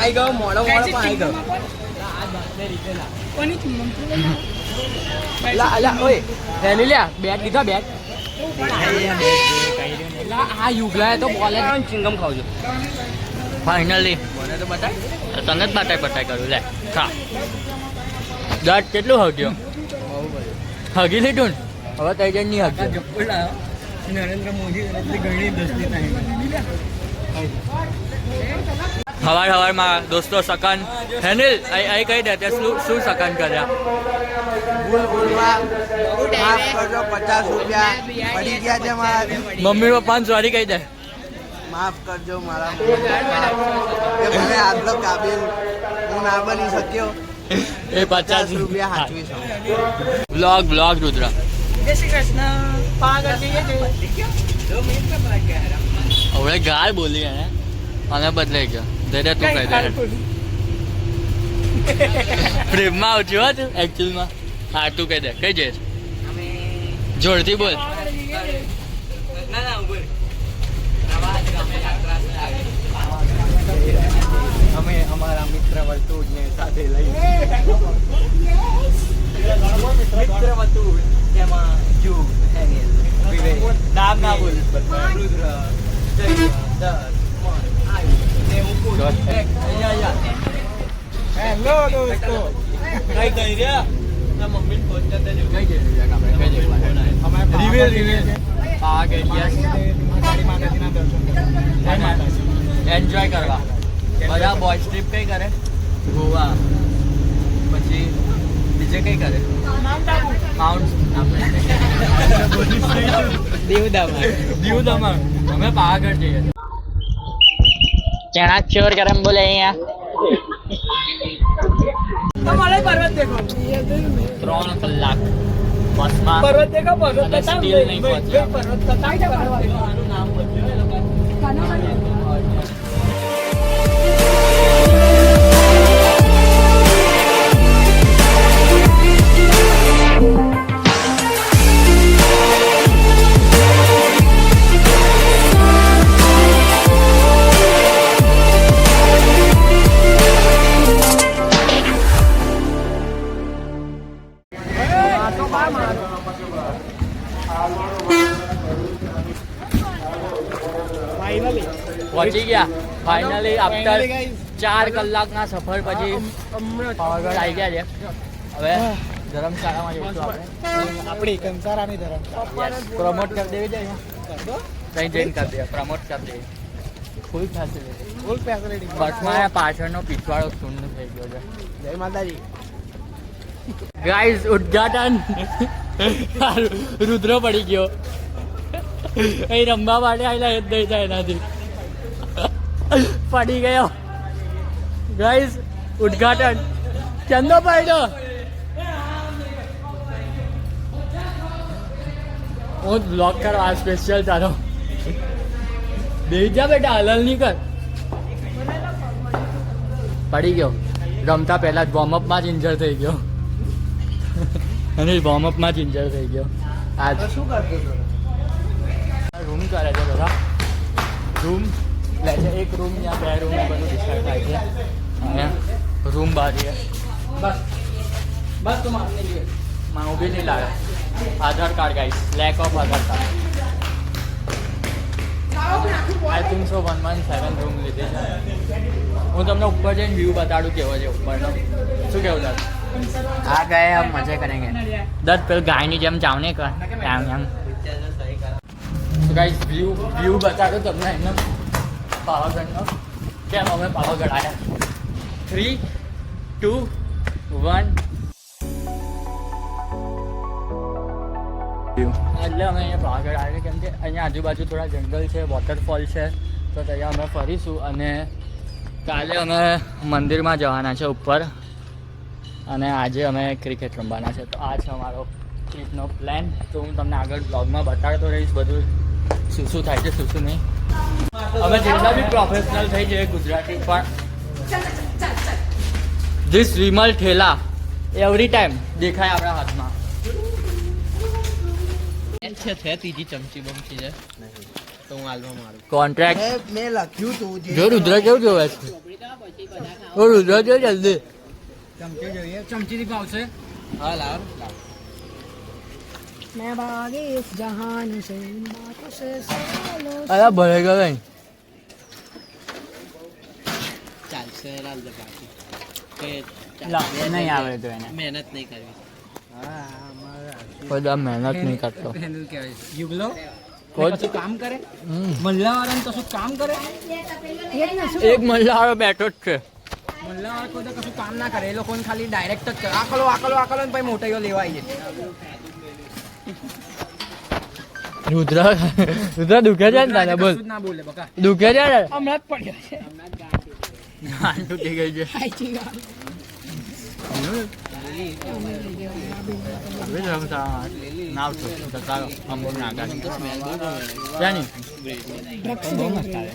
આવી ગયો મોડો મોડો પણ આવી ગયો કોની ચુંબક અલા ઓય રેલી લ્યા બેટ લીધા બેટ આ યુગલાએ તો બોલે ચિંગમ ખાવ છો ફાઇનલી મને તો બતાય તને જ બટાઈ કર્યું લે ખા દાંત કેટલું હગ્યો હગી લીધું ને હવે તઈ જઈને નહીં હગ્યો જપ્પુ લાવ્યો નરેન્દ્ર મોદી ઘણી દસ્તી નહીં હવારમાં દોસ્તો સકન હેનિલ અહીં કહી દે શું સકન કર્યા માફ કરજો 50 રૂપિયા પડી ગયા છે મારા મમ્મી પપ્પાને સોરી કહી દે માફ કરજો મારા કે મને આટલો કાબિલ હું ના બની શક્યો એ 50 રૂપિયા હાચવી છું વ્લોગ રુદ્ર જય શ્રી કૃષ્ણ પાગળ જઈએ હવે ગાળ બોલી એને અને બદલાઈ ગયો દે તું કહી દે પ્રેમમાં આવજો હા તું એકચ્યુઅલમાં હા તું કહી દે કઈ જઈશ જોરથી બોલ અમે અમારા મિત્ર વર્તુળને સાથે લઈ મિત્ર વર્તુળ એમાં જુ હેનિલ વિવેક નામ ના બોલ રુદ્ર હેલો દોસ્તો કઈ કહી રહ્યા મમ્મી ને ફોન કરતા જો કઈ રિવેલ આ ગઈ એન્જોય કરવા બધા બોય ટ્રીપ કઈ કરે ગોવા પછી બીજે કઈ કરે માઉન્ટ દીવ દમણ અમે પાવાગઢ જઈએ ચણા ચોર કરમ બોલે અહીંયા તમારે પર્વત દેખો 3 કલાક બસમાં પર્વત દેખો પર્વત અને still નહીં પહોંચ્યા. પર્વત આનું નામ બદલ્યું પહોંચી ગયા ફાઇનલી આફ્ટર 4 કલાકના સફર પછી પાવાગઢ આવી ગયા છે હવે ધર્મશાળામાં જઈશું આપણે આપણી કંસારાની ધરમ પ્રમોટ કરી દેવી જાય ત્યાં જઈને કરી દઈએ પ્રમોટ કરી દઈએ ફૂલ ફેસિલિટી ફૂલ ફેસિલિટી બસમાં પાછળનો પીછવાડો શૂન્ય થઈ ગયો છે જય માતાજી ગાઈઝ ઉદ્ઘાટન રુદ્ર પડી ગયો અહીં રમવા માટે આવેલા એ જ નહીં થાય એનાથી પડી ગયો ગાઈઝ ઉદ્ઘાટન ચંદો પડ્યો હું બ્લોગ કરવા સ્પેશિયલ તારો બેસી જા બેટા હલલ નહીં કર પડી ગયો રમતા પહેલા જ વોર્મઅપમાં જ ઇન્જર થઈ ગયો અને વોર્મઅપમાં જ ઇન્જર થઈ ગયો આજ શું કરતો હતો રૂમ કરે છે બધા રૂમ લે છે એક રૂમ યા 2 રૂમ એ બધું ડિસાઈડ થાય છે અને રૂમ બારી છે બસ બસ તું મારને જોઈએ માં ઊભી નહીં લાગે Aadhaar card guys lack of Aadhaar card I think so 117 room લીધી છે હું તમને ઉપર જઈને વ્યૂ બતાડું કેવો છે ઉપરનો શું કેવું દાદા आ गए हम मजे करेंगे દત્ત પેલું ગાયની જેમ ચાવને કર આમ આમ તો ગાઈસ વ્યૂ બતાડો તમને એનો પાવાગઢનો કેમ અમે પાવાગઢ આવ્યા 3 2 1 એટલે અમે અહીંયા પાવાગઢ આવ્યા કેમ કે અહીંયા આજુબાજુ થોડા જંગલ છે વોટરફોલ છે તો ત્યાં અમે ફરીશું અને કાલે અમે મંદિરમાં જવાના છે ઉપર અને આજે અમે ક્રિકેટ રમવાના છે તો આ છે અમારો ટ્રીપનો પ્લાન તો હું તમને આગળ બ્લોગમાં બતાડતો રહીશ બધું શું થાય છે શું નહીં અમે જેટલા બી પ્રોફેશનલ થઈ જઈએ ગુજરાતી પણ ધીસ વિમલ ઠેલા એવરી ટાઈમ દેખાય આપણા હાથમાં છે ત્રીજી ચમચી બમચી છે તો હું હાલવા મારું કોન્ટ્રાક્ટ મેં લખ્યું તું જો રુદ્ર કેવું જોવે છે ઓ રુદ્ર જો જલ્દી ચમચી જોઈએ ચમચીથી ભાવશે હા લાવ मैं भागी इस जहान से इन बातों से सालों से। અરે ભરેગા નહીં ચાલશે લાલ દે બાકી કે નહીં આવે તો એને મહેનત નહીં કરવી હા અમારા બધા મહેનત નહીં કરતો યુગલો કોઈ કશું કામ કરે મલ્લાવાળાને કશું કામ કરે એક મહિલા બેઠો જ છે મલ્લાવાળા કોઈ તો કશું કામ ના કરે એ લોકોને ખાલી ડાયરેક્ટ જ કરે આકલો ને પછી મોટાઈઓ લેવા આવી જાય રુદ્ર રુદ્ર દુખે છે ને તારે બોલ કશું જ ના બોલે બકા દુખે છે ને હમણાં જ પડ્યો છે તૂટી ગઈ છે આઈ ગયો. નાવ છું તારો અમુક ના કાઢી ક્યાં નહીં બહુ મસ્ત આવે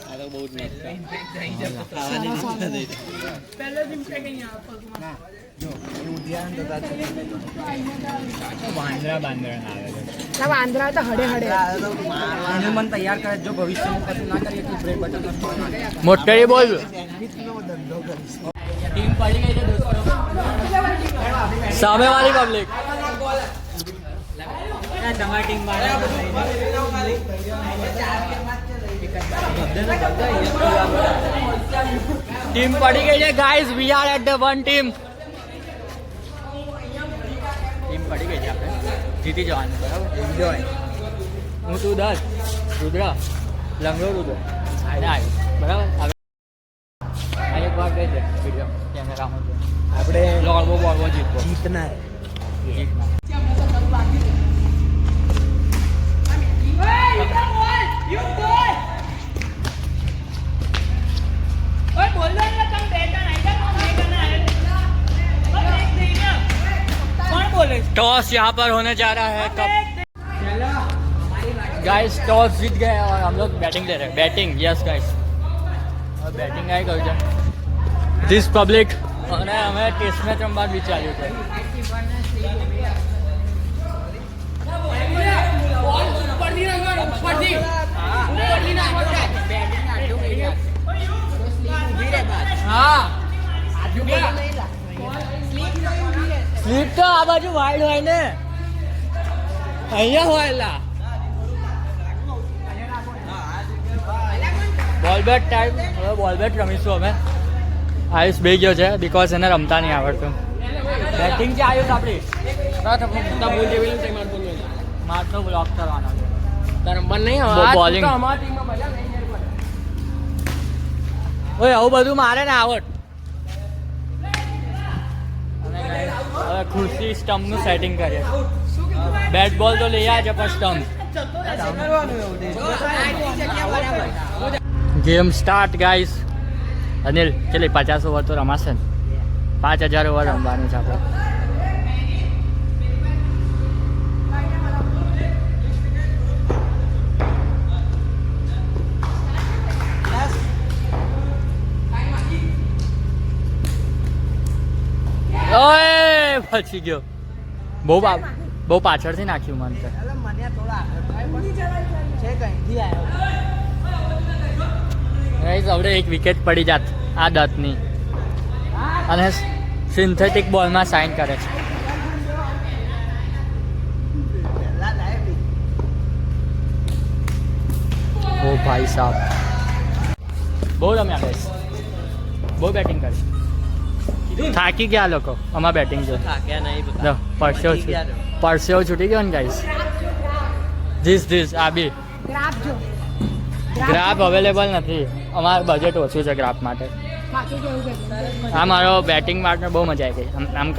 આ તો બહુ જ મસ્ત પહેલેથી મૂકે કે અહીંયા પગમાં. વાંદરા બાંદરા ના આવે ના વાંદરા તો હડે હડે એને મને તૈયાર કરે જો ભવિષ્યમાં કશું ના કરીએ તો બ્રેક બટન મોટરી બોલ ટીમ પડી ગઈ છે દોસ્તો સામે વાળી પબ્લિક તમારી ટીમ ટીમ પડી ગઈ છે guys we are at the one team પડી ગઈ છે આપણે જીતી જવાનું બરાબર હું તું 10 રુદ્ર લંગડો રુદ્ર અને આવી બરાબર હવે આ એક વાર કહી દે વિડીયો કેમેરામાં આપણે લોગો બોલવો જીતવો જીતના જીતના ઓય બોલ દો ને તમે બે જણ આઈ જાઓ બે જણ આए और एक नहीं ना कौन बोले टॉस यहाँ पर होने जा रहा है कब गाइस टॉस जीत गए और हम लोग बैटिंग ले रहे हैं बैटिंग यस गाइस और बैटिंग आई कर जाए दिस पब्लिक અને અમે ટેસ્ટ મેચ રમવા વિચાર્યું છે સ્લીપ તો આ બાજુ વાઇડ હોય ને અહીંયા હોય લા બોલ બેટ ટાઈમ હવે બોલ બેટ રમીશું અમે આયુષ બે ગયો છે બીકોઝ એને રમતા નહીં આવડતું બેટિંગ છે આયુષ આપણી બોલ જેવી નહીં માર બોલ માર તો બ્લોક કરવાનો છે તાર રમવા નહીં Bowling. અમારી ટીમમાં મજા નહીં ઓય આવું બધું મારે ને આવડ અને guys, હવે ખુરશી સ્ટમ્પનું સેટિંગ કરીએ બેટ બોલ તો લઈ આવ્યા છે પણ stump game start guys Anil કેટલી 50 ઓવર તો રમાશે ને 5000 ઓવર રમવાનું છે આપણે ઓય પછી ગયો બહુ પાછળથી નાખ્યું મન છે મને થોડા છે કઈથી આવ્યો ગાઈસ હવે એક વિકેટ પડી જાત આ દત્તની અને સિન્થેટિક બોલમાં સાઇન કરે છે ઓ ભાઈ સાહેબ બહુ રમ્યા ગાઈસ બહુ બેટિંગ કરી થાકી ગયા લોકો આમાં બેટિંગ જો થાક્યા નહીં જો પરસેવો છૂટી ગયો ને ગાઈસ ધીસ આ બી ગ્રાફ જો ગ્રાફ અવેલેબલ નથી અમારું બજેટ ઓછું છે ગ્રાફ માટે થાકી ગયું કે આ મારો બેટિંગ માટે બહુ મજા આવી ગઈ આમ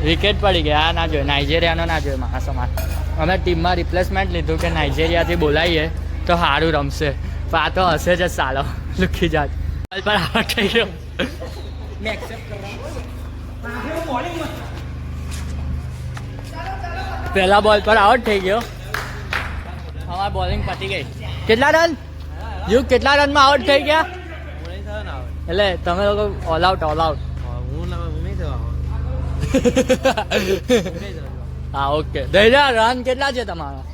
વિકેટ પડી ગયા આ ના જોઈએ નાઇજેરિયાનો ના જોઈએ મારા સમાન અમે ટીમમાં રિપ્લેસમેન્ટ લીધું કે નાઇજેરિયાથી બોલાવીએ તો સારું રમશે પણ આ તો હશે જ સાલો લુખી જાત બોલ પર આઉટ થઈ ગયો પહેલા બોલ પર આઉટ થઈ ગયો અમારી બોલિંગ પતી ગઈ કેટલા રન યુ કેટલા રનમાં આઉટ થઈ ગયા એટલે તમે લોકો ઓલ આઉટ હું નહીં થવા હા ઓકે ધૈર્ય રન કેટલા છે તમારા?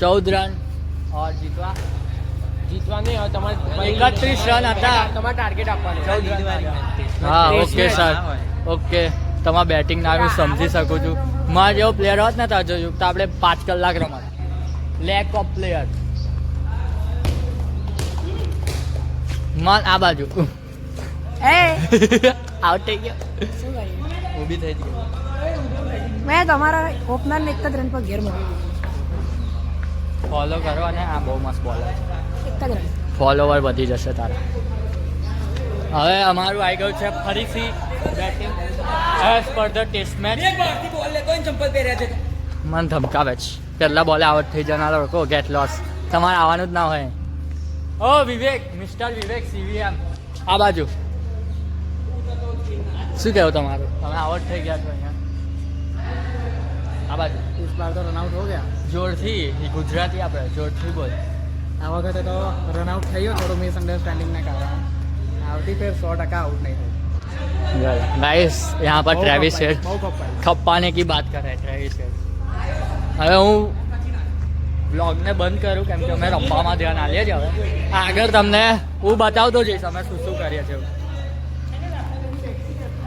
14 રન. ઓર જીતવા નહીં હવે તમારે 31 રન હતા. તમારે ટાર્ગેટ આપવાનું. હા ઓકે સર ઓકે. તમારા બેટિંગ ના હું સમજી શકું છું. મારા જેવો પ્લેયર હોત ને તો જોયું તો આપણે 5 કલાક રમત. Lack of player. માલ આ બાજુ આઉટ થઈ ગયો. ઊભી થઈ ગઈ. મેં તમારા ઓપનરને એક જ રન પર ઘેર મૂકી ફોલો કરો અને આ બહુ મસ્ત બોલર છે. એક જ રન. ફોલોવર વધી જશે તારા. હવે અમારું આવી ગયું છે ફરીથી batting as per the test match. મન ધમકાવે છે. પહેલા બોલે આઉટ થઈ જનારો લોકો ગેટ લોસ. તમારે આવવાનું જ ના હોય. ઓ વિવેક, મિસ્ટર વિવેક સીવીએમ આ બાજુ. શું કહેવું તમારું? તમે આઉટ થઈ ગયા છો અહીંયા આ બાજુ. इस बार तो रन आउट हो गया. જોરથી ગુજરાતી આપણે જોરથી બોલ. આ વખતે તો રન આઉટ થયો થોડું મિસઅન્ડરસ્ટેન્ડિંગના કારણે. આવતી ફેર 100% આઉટ નહીં થાય. गाइस यहाँ पर ट्रेविस हेड બહુ કપાય. खप्पाने की बात कर रहे हैं ट्रेविस हेड. હવે હું બ્લોગને બંધ કરું કેમ કે અમે રમવામાં ધ્યાન આલીએ છીએ. હવે આગળ તમને હું બતાવતો જઈશ અમે શું શું કરીએ છીએ.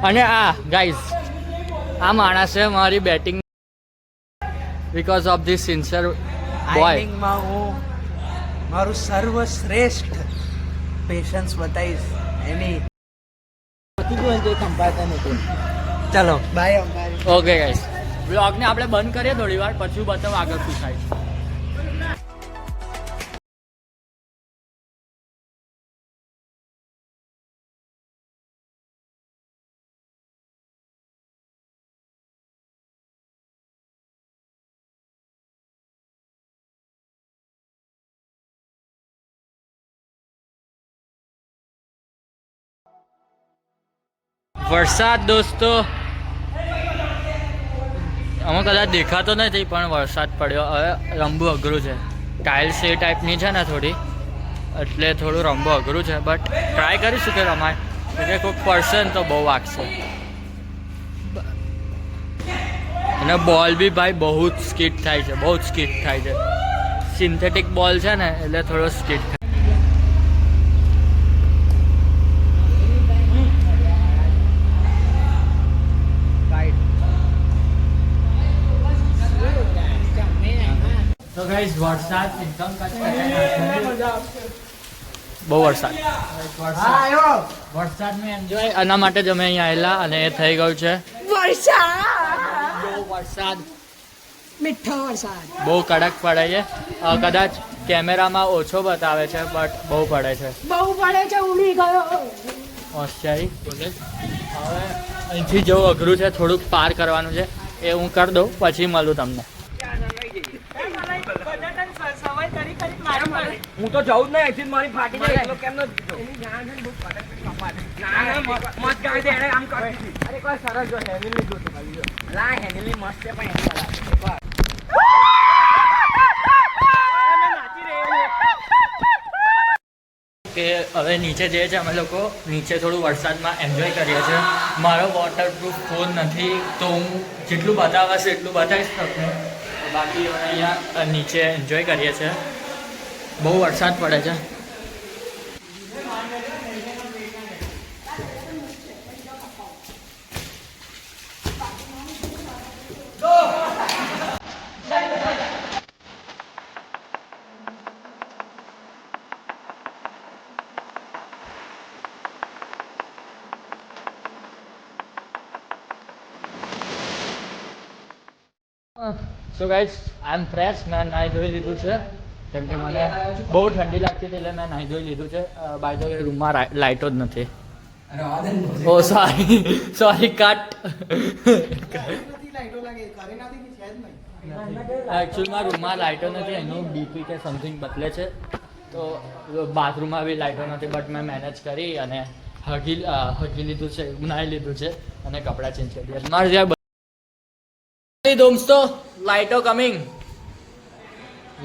અને આ ગાઈઝ આ માણસે મારી batting because of this sincere boy આઈનિંગમાં હું મારું સર્વશ્રેષ્ઠ પેશન્સ બતાવીશ એની. ચલો બાય. ઓકે ગાઈઝ બ્લોગને આપણે બંધ કરીએ થોડી વાર પછી બતાવો આગળ શું થાય છે. વરસાદ દોસ્તો આમાં કદાચ દેખાતો નથી પણ વરસાદ પડ્યો. હવે રમવું અઘરું છે. ટાઇલ્સ એ ટાઈપની છે ને થોડી એટલે થોડું રમવું અઘરું છે બટ ટ્રાય કરીશું કે રમાય. કે કોઈક પડશે ને તો બહુ વાગશે. અને બોલ બી ભાઈ બહુ જ સ્કીટ થાય છે. બહુ જ સ્કીટ થાય છે. સિન્થેટિક બોલ છે ને એટલે થોડો સ્કીટ થાય. તો ગાઈસ વરસાદ એકદમ બહુ વરસાદ વરસાદનું એન્જોય આના માટે જ અમે અહીંયા આવેલા અને એ થઈ ગયું છે વરસાદ. મીઠો વરસાદ. બહુ કડક પડે છે. કદાચ કેમેરામાં ઓછો બતાવે છે બટ બહુ પડે છે. બહુ પડે છે. ઉડી ગયો. હોશિયારી બોલે. હવે અહીંથી જવું અઘરું છે. થોડુંક પાર કરવાનું છે એ હું કરી દઉં પછી મળું તમને. હું તો જવું જ નહીં. એક્સિટ મારી ફાટી જાય એટલો કેમ ન જીતો. મસ્ત ગાય છે એને આમ કરી દીધી. અરે કોઈ સરસ જો હેન્ડલ ની જોતું ખાલી જો. લા હેન્ડલ ની મસ્ત છે પણ કે હવે નીચે જઈએ છીએ અમે લોકો. નીચે થોડું વરસાદમાં એન્જોય કરીએ છીએ. મારો વોટરપ્રૂફ ફોન નથી તો હું જેટલું બતાવાશે એટલું બતાવીશ તમને. બાકી અમે અહીંયા નીચે એન્જોય કરીએ છીએ. બહુ વરસાદ પડે છે. So guys I am fresh. મેં નાહી ધોઈ લીધું છે કેમ કે મને બહુ ઠંડી લાગતી હતી એટલે મેં નાહી ધોઈ લીધું છે. બાય ધ વે રૂમમાં લાઇટો જ નથી. ઓ સોરી કટ. એકચ્યુઅલમાં રૂમમાં લાઇટો નથી. એનું ડીપી કે સમથિંગ બદલે છે તો બાથરૂમમાં બી લાઇટો નથી બટ મેં મેનેજ કરી અને હગી લીધું છે. નાહી લીધું છે અને કપડાં ચેન્જ કરી દીધા. મારે જ્યાં દોસ્તો લાઇટો કમિંગ.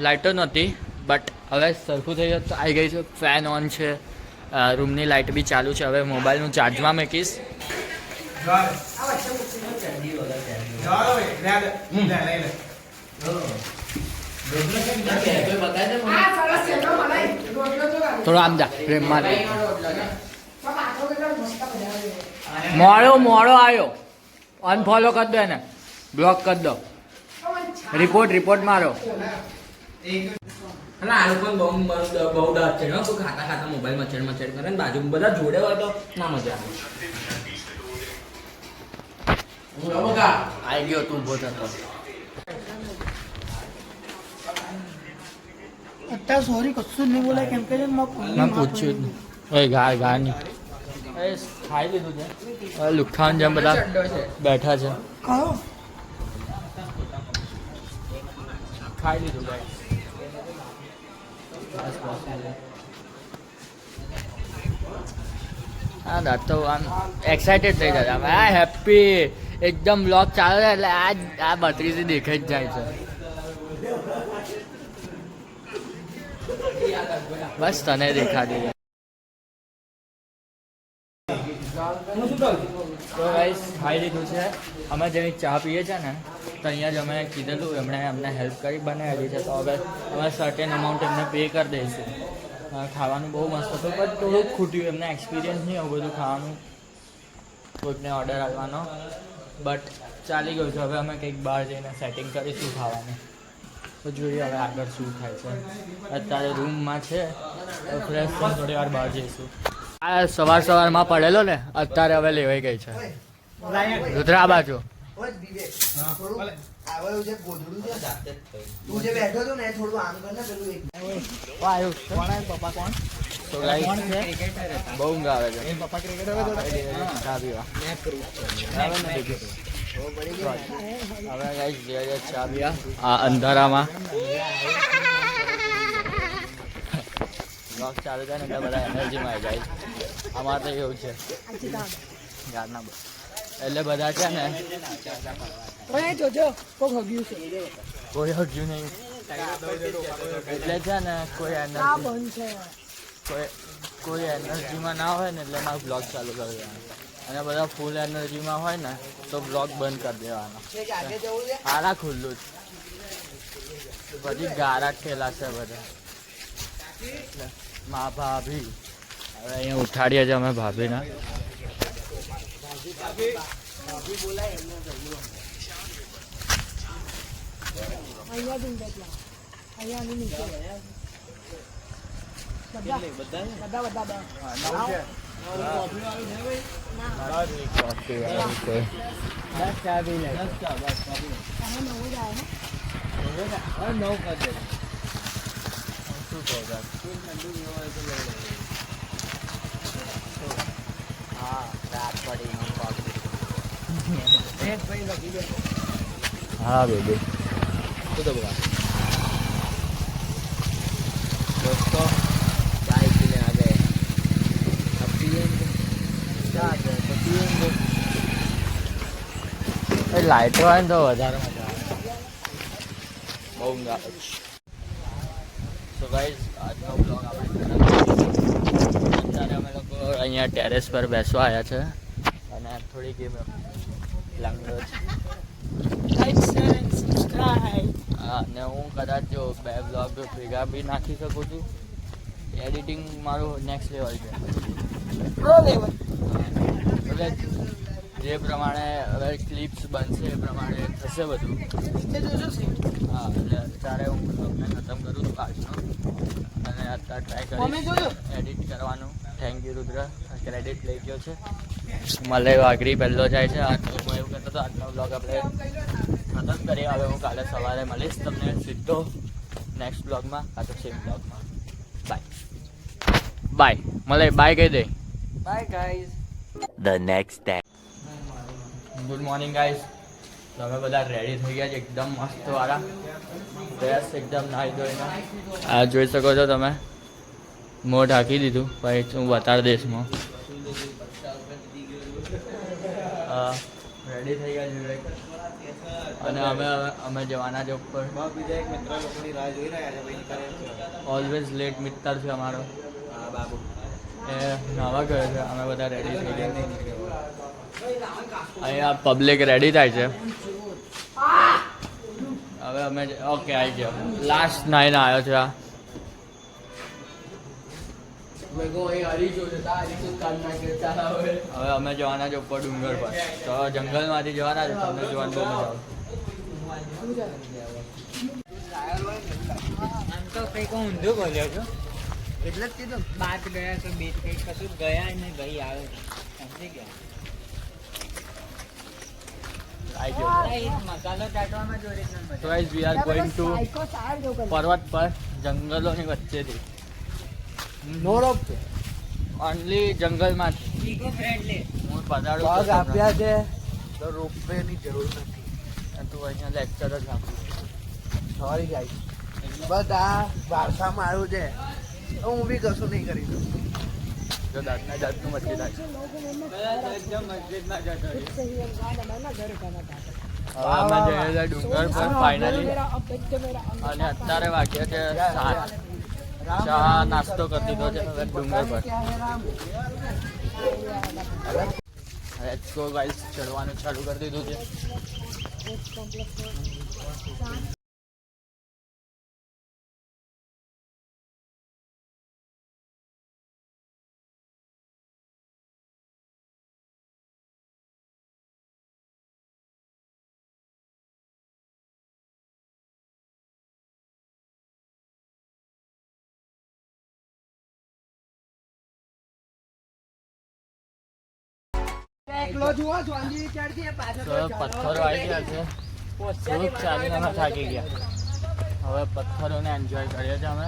લાઇટો નહોતી બટ હવે સરખું થઈ ગયું તો આવી ગઈ છે. ફેન ઓન છે. રૂમની લાઇટ બી ચાલુ છે. હવે મોબાઈલનું ચાર્જમાં મૂકીશ. થોડો આમ જા પ્રેમમાં મોડો આવ્યો અનફોલો કરી દો એને બ્લોક કરી દો રિપોર્ટ મારો અને આ લોકો બહુ ડર છે કોઈ ખાતા મોબાઈલ મચેડ કરે ને બાજુ બધા જોડે હોય તો ના મજા આવે આવી ગયો તું ઉભો થતો અત્યારે સોરી કશું જ નહીં બોલાય કેમ કે મેં પૂછ્યું જ નહીં ગા નહીં ખાઈ લીધું છે હવે લુખાન જેમ બધા બેઠા છે કયો ખાઈ લીધું ભાઈ હા દાદ તો આમ એક્સાઇટેડ થઈ જતા હા હેપી એકદમ બ્લોગ ચાલે છે એટલે આ 32 દેખાઈ જ જાય છે બસ તને દેખાડી તો ગાઈસ ખાઈ લીધું છે અમે જેની ચા પીએ છીએ ને તો અહીંયા જ અમે કીધેલું એમણે અમને હેલ્પ કરી બનાવેલી છે તો હવે અમે સર્ટેન અમાઉન્ટ એમને પે કરી દઈશું ખાવાનું બહુ મસ્ત હતું પણ થોડુંક ખૂટ્યું એમને એક્સપિરિયન્સ નહીં આવું બધું ખાવાનું કોઈકને ઓર્ડર આપવાનો બટ ચાલી ગયું છે હવે અમે કંઈક બહાર જઈને સેટિંગ કરીશું ખાવાનું તો જોઈએ હવે આગળ શું થાય છે અત્યારે રૂમમાં છે તો ફ્રેશ થઈને થોડી વાર બહાર જઈશું આ સવારમાં પડેલો ને અત્યારે હવે લેવાઈ ગઈ છે રુદ્રા બાજુ પપ્પા કોણ તો બહુ ઊંઘ આવે છે પપ્પા ક્રિકેટ હવે ગાઈસ ચા પીવા આ અંધારામાં બ્લોગ ચાલુ થાય ને એટલે બધા એનર્જીમાં આવી જાય અમારે તો એવું છે એટલે બધા છે ને જોજો કોઈ હગ્યું છે કોઈ હગ્યું નહીં એટલે છે ને કોઈ એનર્જી કોઈ એનર્જીમાં ના હોય ને એટલે મારે બ્લોગ ચાલુ કરી દેવાનો અને બધા ફૂલ એનર્જીમાં હોય ને તો બ્લોગ બંધ કરી દેવાનો હારા ખુલ્લું જ બધી ગારા ઠેલા છે બધા મા ભાભી હવે અહીંયા ઉઠાડીએ છીએ અમે ભાભીને हाँ बेबी तो बोला दोस्तों चाय पीने आ गए अब पियेंगे तो पियेंगे लाइटो आए तो વધારે મજા આવે બહુ મજા આવે સો ગાઈસ આજનો બ્લોગ આપણે અત્યારે અમે લોકો અહીંયા ટેરેસ પર બેસવા આવ્યા છે અને થોડી ગેમ લેંગ્વેજ હા ને હું કદાચ જો 2 બ્લોગ ભેગા બી નાખી શકું છું એડિટિંગ મારું નેક્સ્ટ લેવલ છે એટલે જે પ્રમાણે હવે ક્લિપ્સ બનશે એ પ્રમાણે થશે બધું હા એટલે અત્યારે હું બ્લોગને ખતમ કરું છું આજનો અને અત્યારે ટ્રાય કરીશ એડિટ કરવાનું થેન્ક યુ રુદ્ર ક્રેડિટ લઈ ગયો છે મલય વાઘરી પહેલો જાય છે હું એવું કહેતો હતો આજનો બ્લોગ આપણે ખતમ કરીએ હવે હું કાલે સવારે મળીશ તમને સીધો નેક્સ્ટ બ્લોગમાં કાં તો સેમ બ્લોગમાં બાય મલય બાય કહી દે bye guys the next day good morning guys તમે બધા રેડી થઈ ગયા છે એકદમ મસ્ત વાળા ડ્રેસ એકદમ નાહી ધોઈને આ જોઈ શકો છો તમે મોં ઢાંકી દીધું પછી હું બતાડી દઈશ મોં રેડી થઈ ગયા છે અને અમે જવાના છે ઉપર ઓલવેઝ લેટ મિત્તર છે અમારો એ નવા ગયો છે અમે બધા રેડી થઈ ગયા અહીંયા પબ્લિક રેડી થાય છે હવે અમે ઓકે આવી ગયો લાસ્ટ નાઈને આવ્યો છે આ હવે અમે જવાના છે ઉપર ડુંગર પર તો જંગલમાંથી જવાના છે તમને જોવાનું બહુ મજા આવે આમ તો કંઈક ઊંધું બોલ્યો છો એટલે જ કીધું બાદ ગયા તો બીજ કંઈક કશું ગયા ને ગઈ આવે સમજી ગયા આવી ગયો મસાલો ચાટવામાં જ original So guys, we are going to પર્વત પર જંગલોની વચ્ચેથી નો રોપ ઓનલી જંગલમાંથી ઇકો ફ્રેન્ડલી હું પધારું પગ છું આપ્યા છે તો રોપવે ની જરૂર નથી અને તું અહીંયા લેક્ચર જ આપું સોરી ગાઈસ બધા ભાષામાં આવ્યું છે તો હું બી કશું નહીં કરી દઉં જો દાંતના જાતનું મસ્તી થાય મસ્જિદમાં જતો હવે અમે જઈએ છીએ ડુંગર પર ફાઇનલી અને અત્યારે વાગ્યા છે 7 ચા નાસ્તો કરી દીધો છે હવે ડુંગર પર લેટ્સ ગો ગાઈસ ચડવાનું ચાલુ કરી દીધું છે એકલો જુઓ સ્વાંજી ચડતી પાછળ તો પથ્થરો આવી ગયા છે થોડુંક ચાલીને અમે થાકી ગયા હવે પથ્થરોને એન્જોય કરીએ છીએ અમે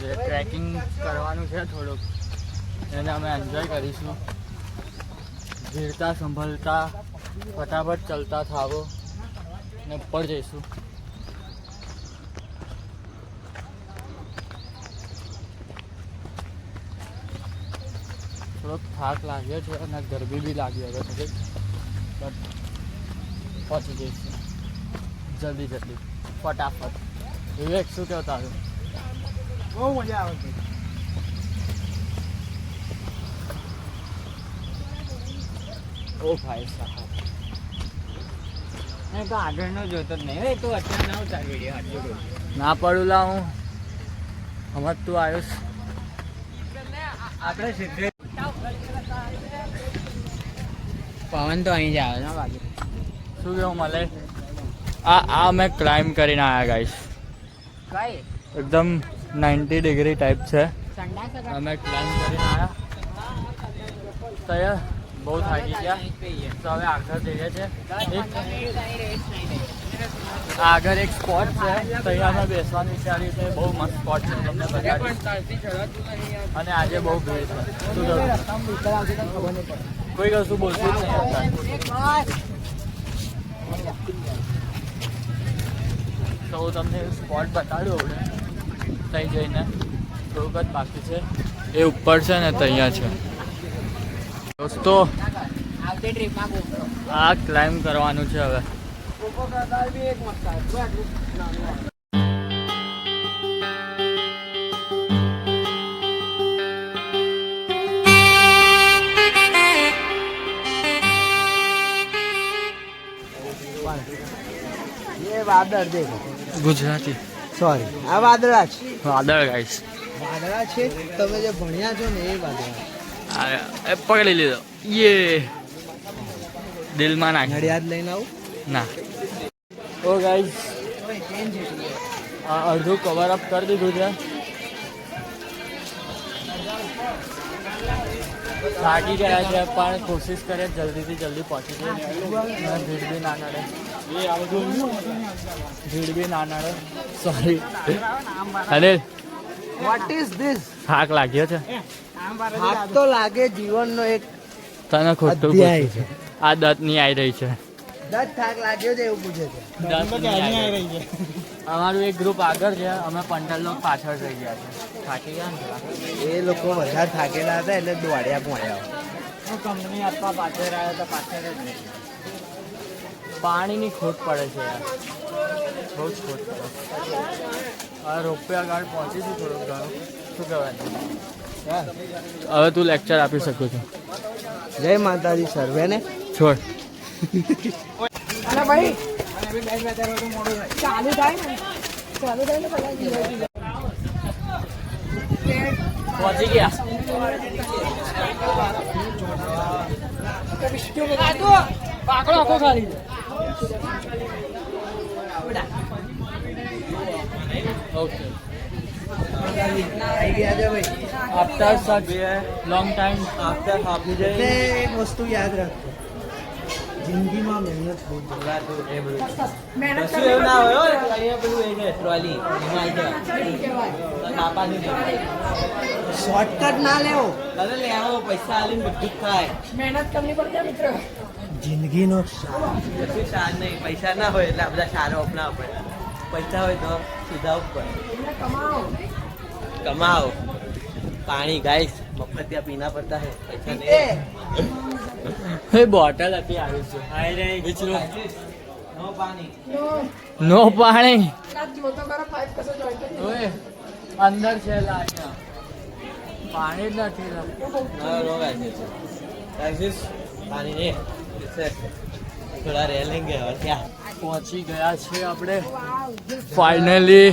જે ટ્રેકિંગ કરવાનું છે થોડુંક એને અમે એન્જોય કરીશું ધીરતા સંભળતા ફટાફટ ચાલતા થાવો ને ઉપર જઈશું થોડોક થાક લાગ્યો છે અને ગરમી બી લાગી હવે થોડીક બટ પહોંચી જઈશું જલ્દી ફટાફટ વિવેક શું કહો તારું બહુ મજા આવે છે ઓ ભાઈ સાહેબ તો આગળનો જોતો જ નહીં તો અત્યારે ના ઉતાર વિડીયો આટલું બધું ના પડું લા હું હમણાં તું આવ્યો આપણે સીધે પવન તો અહીં જ આવે છે બાજુ શું કેવું મળે આ અમે ક્લાઇમ્બ કરીને આવ્યા ગાઈસ કઈ એકદમ 90 ડિગ્રી ટાઈપ છે સંડાસ અમે ક્લાઇમ્બ કરીને આવ્યા તો યાર બહુ થાકી ગયા તો હવે આગળ જઈએ છે આગળ એક સ્પોટ છે તો અહીંયા અમે બેસવાનું વિચાર્યું છે બહુ મસ્ત સ્પોટ છે તમને બતાવીશ અને આજે બહુ ભીડ છે શું કરું કોઈ કશું બોલતું જ નહીં તો હું તમને સ્પોટ બતાડું હવે ત્યાં જઈને થોડુંક જ બાકી છે એ ઉપર છે ને ત્યાં છે દોસ્તો આવતી ટ્રીપમાં ગોપરો આ ક્લાઇમ્બ કરવાનું છે હવે ये वादળ देखो ગુજરાતી સોરી આ વાદળા છે વાદળ ગાઈસ વાદળા છે તમે જે ભણ્યા છો ને એ વાદળા એ પકડી લીધો યે દિલમાં નાખ ઘડિયાળ લઈને આવું ના ઓ ગાઈસ આ અડધું કવર અપ કરી દીધું છે થાકી ગયા છે પણ કોશિશ કરે જલ્દીથી જલ્દી પહોંચી જાય ભીડ બી ના નડે ભીડ બી ના નડે સોરી અરે વોટ ઇઝ ધીસ થાક લાગ્યો છે થાક તો લાગે જીવનનો એક તને ખોટું અધ્યાય પૂછ્યું. આ દત્તની આવી રહી છે દસ થાક લાગ્યો છે એવું પૂછે છે દત્તની આવી રહી છે અમારું એક ગ્રુપ આગળ છે અમે 15 લોકો પાછળ થઈ ગયા છે થાકી ગયા ને થોડા. એ લોકો વધારે થાકેલા હતા એટલે દોડ્યા પોણ્યા હું કંપની આપવા પાછળ આવ્યો તો પાછળ જ નહીં પાણીની ખોટ પડે છે યાર બહુ જ ખોટ પડે હવે રોપવે આગળ પહોંચીશું થોડુંક ઘણું શું કહેવાય હવે તું લેક્ચર આપી શકું છું જય માતાજી સર્વેને છોડ અરે ભાઈ બી બેટ બેતારો તો મોડું થાય. ચાલુ થાય ને પેલા જીવાય. પહોંચી ગયા પાકડો આખો ખાલી ઓકે આવી ગયા છે ભાઈ. આફ્ટર સચ લોંગ ટાઈમ આફ્ટર હાફી એટલે એક વસ્તુ યાદ રાખજો, જિંદગીમાં મહેનત બહુ જોડાતો એ બધું મહેનત કશું એવું ના હોય હો. અહીંયા પેલું એ છે ટ્રોલી એમાં આવી જાય કાપાની શોર્ટકટ ના લેવો. અરે લે આવો પૈસા આલીને બધું જ થાય. મહેનત કરવી પડશે મિત્ર. જિંદગીનો કશું સાર નહીં. પૈસા ના હોય એટલે આ બધા સારો અપનાવવા પડે. પૈસા હોય તો સુધારવું પડે. એટલે કમાઓ. કમાઓ. પાણી ગાઈસ મફતિયા પીના પડતા હે. પૈસા નહીં. એ બોટલ હતી આવી છે નો પાણી. નો પાણી કાચ જોતો કરો પાઇપ કસો જોઈતો નહીં. ઓય અંદર છે લાગ્યા પાણી જ નથી નો ગાઈસ ગાઈસ પાણી નહીં. થોડા રહે લેંગે और क्या. પહોંચી ગયા છે આપણે ફાઇનલી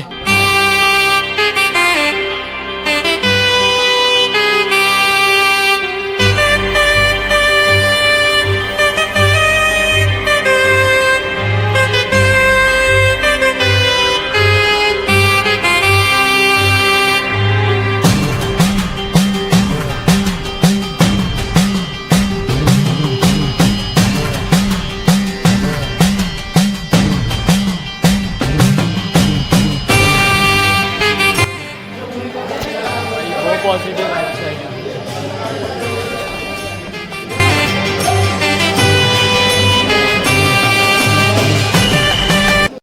પોઝિટિવ વાઇબ છે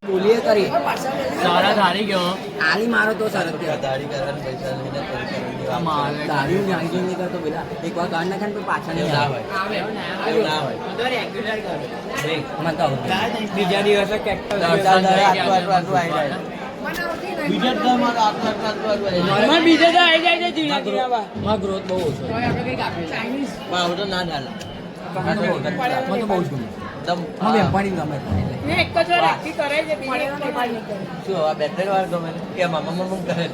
બોલીએ કરી સારા ધારી ગયો આલી મારો તો સરસ કે દાઢી કરવાના પૈસા લઈને દાઢી જાણકી નહીં કરતો પેલા એક વાર ગાડ નાખે ને તો પાછા નહીં આવે. એવું ના હોય. નહીં મત આવો. બીજા દિવસે કેક્ટસ મને આવતી નહીં. બીજે તો આવી જાય છે ધીરા માં ગ્રોથ બહુ ઓછો. તો આપણે કંઈક આપીએ. ચાઇનીઝ. આવું તો ના ચાલે. મને તો બહુ જ ગમે. એકદમ વેપારી ગમે. મેં એક જ વાર આખી કરાઈ છે બીજી પડેલો નહીં પાડી કરે. શું હવે બે ત્રણ વાર ગમે કે મામા મમ્મ કરે.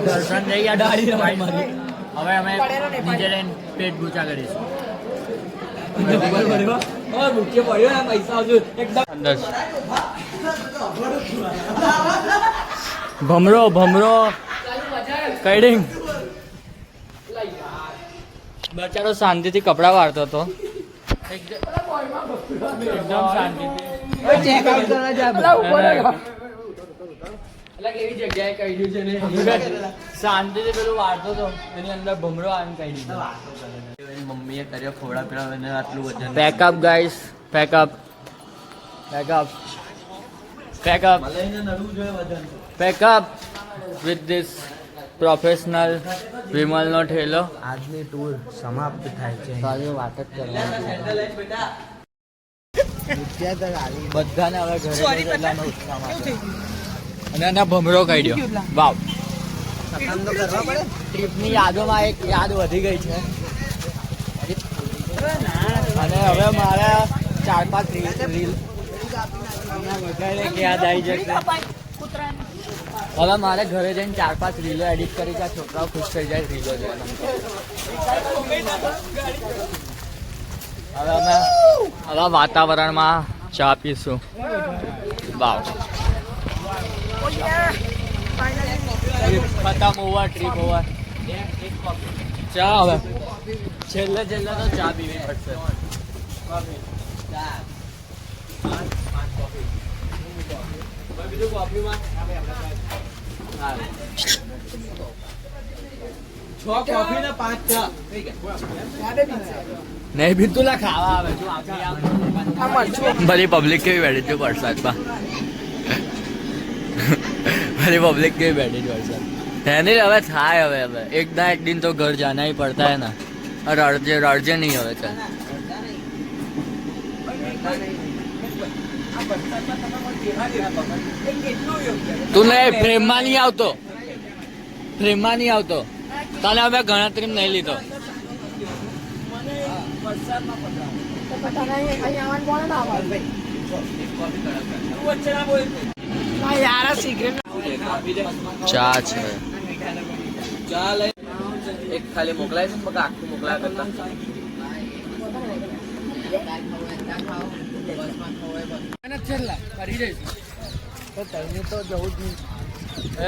દર્શન થઈ ગયા ડાળી રમાઈ મારી હવે અમે પડેલો નહીં, નીચે લઈને પેટ ગુચા કરીશું મૂકે પડ્યો ને પૈસા હજુ એકદમ અંદર ભમરો કઈડિંગ બચારો શાંતિથી કપડા વાળતો હતો એકદમ શાંતિથી ચેકઆઉટ કરવા જાય. પેલા ઉભો રહ્યો. એટલે કેવી જગ્યાએ કહ્યું છે ને શાંતિથી પેલું વાળતો હતો એની અંદર ભમરો આવીને કહી દીધું મમ્મીએ કર્યો ખોડા પેલા એને આટલું વજન પેકઅપ ગાઈસ પેકઅપ લઈને નડવું જોઈએ વજન. પેકઅપ વિથ ધીસ પ્રોફેશનલ વિમલનો ઠેલો આજની ટૂર સમાપ્ત થાય છે. સારી વાત જ કરવાની સેન્ડલ લઈને બેટા. વિદ્યાધર આવી બધાને હવે ઘરે જવાનો ઉત્સાહ મળશે. અને એના ભમરો કાઢ્યો વાવ કામ તો કરવા પડે. ટ્રીપની યાદોમાં એક યાદ વધી ગઈ છે અને હવે મારે 4-5 રીલ વધારે યાદ આવી જશે હવે મારે ઘરે જઈને 4-5 રીલો એડિટ કરી કે આ છોકરાઓ ખુશ થઈ જાય રીલો હવે અમે આવા વાતાવરણમાં ચા પીશું વાવ ખતમ ઓવર ટ્રીપ ઓવર ચા હવે છેલ્લે તો ચા પીવી પડશે બીજું કોફીમાં 6 કોફી ને 5 ચા થઈ ગયા. નહીં બી તુલા ખાવા આવે જો બધી પબ્લિક કેવી બેઠી છે વરસાદમાં બધી પબ્લિક કેવી બેઠી છે વરસાદ એની હવે થાય હવે એક ના એક દિન તો ઘર જાના ही पड़ता है ना રડજે નહીં હવે ચાલ તું નહીં પ્રેમમાં નહીં આવતો તને હવે ગણતરી નહીં લીધો તો તને અહીં આવવાનું કોણે ના આવવાનું ભાઈ? ચા છે એક ખાલી મોકલાય છે બકા આખું મોકલાય કરતા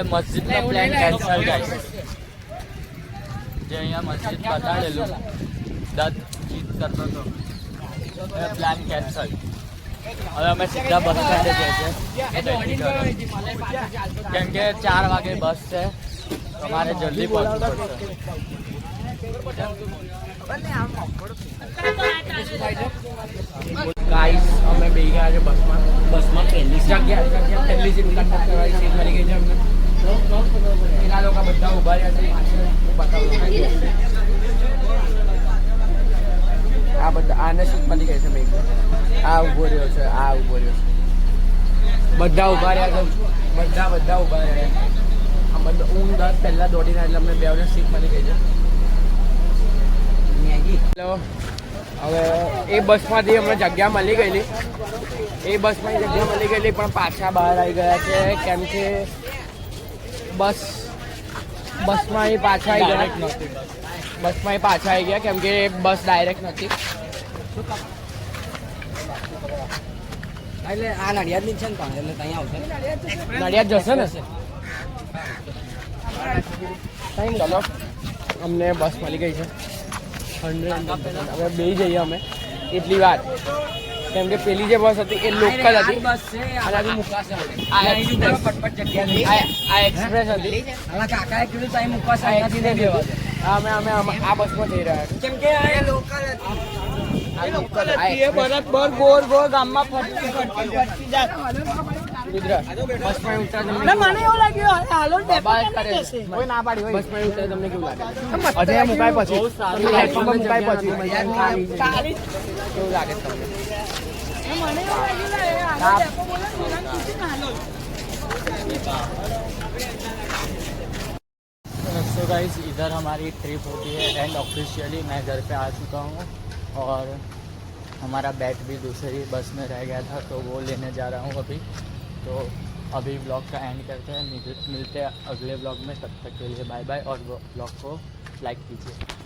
મસ્જિદનો પ્લાન કેન્સલ ગાઈસ જે અહીંયા મસ્જિદ બતાડેલું દત્ત જીત કરતો હતો એ પ્લાન કેન્સલ હવે અમે સીધા બસ સ્ટેન્ડે જઈએ છીએ કેમ કે 4 વાગે બસ છે અમારે જલ્દી પહોંચવું પડશે ગાઈસ અમે બે ગયા છે બસમાં પહેલી જગ્યા પહેલી સીટ કંડક્ટર કરવાની સીટ મળી ગઈ છે અમને એના લોકો બધા ઊભા રહ્યા છે બતાવું આ બધા આને સીટ મળી ગઈ છે મેં આ ઊભો રહ્યો છે આ ઊભો રહ્યો છે બધા ઊભા રહ્યા છે બધા ઊભા રહ્યા છે આ બધા હું 10 પહેલાં દોડીને એટલે અમને બેવને સીટ મળી ગઈ છે હેલો હવે એ બસમાંથી અમને જગ્યા મળી ગયેલી પણ પાછા બહાર આવી ગયા છે કેમ કે બસમાં એ પાછા આવી ગયા કેમ કે બસ ડાયરેક્ટ નથી એટલે આ નડિયાદની છે ને પણ એટલે ત્યાં આવશે નડિયાદ જશે ને ચલો અમને બસ મળી ગઈ છે 100 હવે બે જઈએ અમે એટલી વાત કેમ કે પેલી જે બસ હતી એ લોકલ હતી અને હજુ મુકાશે આ એક્સપ્રેસ હતી કાકાએ કીધું ત્યાં મૂકવા સાયનાથી નહીં દેવા અમે આ બસમાં જઈ રહ્યા કેમ કે આ લોકલ છીએ બરાબર ગોળ ગામમાં ફરતી જાત બસમાં ઉતરા તમને મને એવું લાગ્યું હાલોલ ડેપો બાય કેમ કરે જશે કોઈ ના પાડી હોય બસમાં ઉતરા તમને કેવું લાગે અજય મુકાય પછી પ્લેટફોર્મ મુકાય પછી કેવું લાગે તમને મને એવું લાગ્યું હાલોલ ડેપો બોલે સુરત સુધી ને હાલોલ तो गाइस इधर हमारी ट्रिप होती है एंड ऑफिशियली मैं घर पे आ चुका हूँ और हमारा बैट भी दूसरी बस में रह गया था तो वो लेने जा रहा हूँ अभी तो अभी ब्लॉग का एंड करते हैं मिलते हैं अगले ब्लॉग में तब तक के लिए बाय बाय और ब्लॉग को लाइक कीजिए